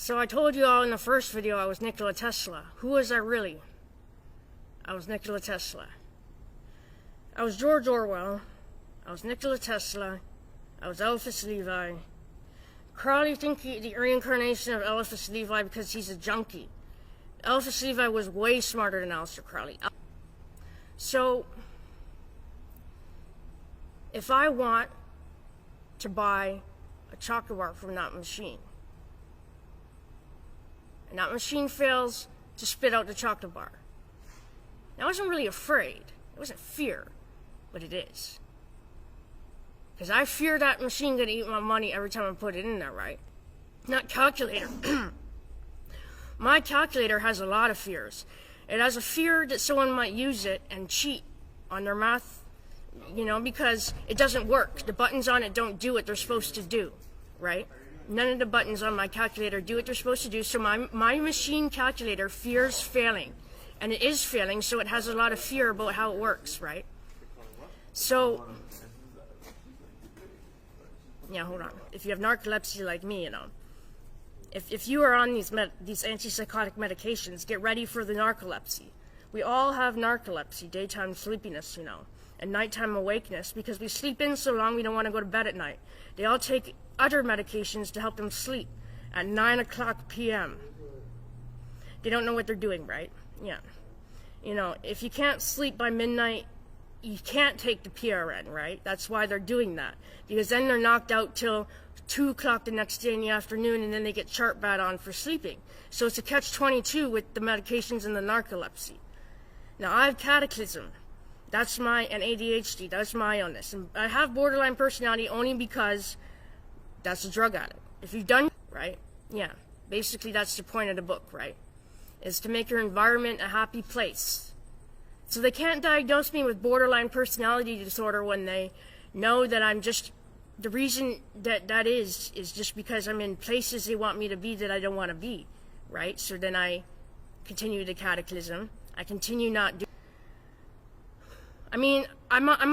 So I told you all in the first video I was Nikola Tesla. Who was I really? I was Nikola Tesla. I was George Orwell. I was Nikola Tesla. I was Eliphas Levi. Crowley think the reincarnation of Eliphas Levi because he's a junkie. Eliphas Levi was way smarter than Aleister Crowley. So, if I want to buy a chocolate bar from that machine, and that machine fails to spit out the chocolate bar, now I wasn't really afraid. It wasn't fear, but it is. Because I fear that machine gonna eat my money every time I put it in there, right? Not calculator. My calculator has a lot of fears. It has a fear that someone might use it and cheat on their math, because it doesn't work. The buttons on it don't do what they're supposed to do, right? None of the buttons on my calculator do what they're supposed to do, so my machine calculator fears failing. And it is failing, so it has a lot of fear about how it works, right? So, yeah, hold on. If you have narcolepsy like me, if you are on these antipsychotic medications, get ready for the narcolepsy. We all have narcolepsy, daytime sleepiness, and nighttime awakeness, because we sleep in so long we don't want to go to bed at night. They all take other medications to help them sleep at 9 o'clock p.m. They don't know what they're doing, right? Yeah. If you can't sleep by midnight, you can't take the PRN, right? That's why they're doing that. Because then they're knocked out till 2 o'clock the next day in the afternoon, and then they get chart bad on for sleeping. So it's a catch-22 with the medications and the narcolepsy. Now, I have cataclysm. And ADHD. That's my illness. And I have borderline personality only because that's a drug addict. If you've done, right? Yeah. Basically, that's the point of the book, right? Is to make your environment a happy place. So they can't diagnose me with borderline personality disorder when they know that I'm just, the reason that is just because I'm in places they want me to be that I don't want to be, right? So then I continue the cataclysm. I continue not doing, I'm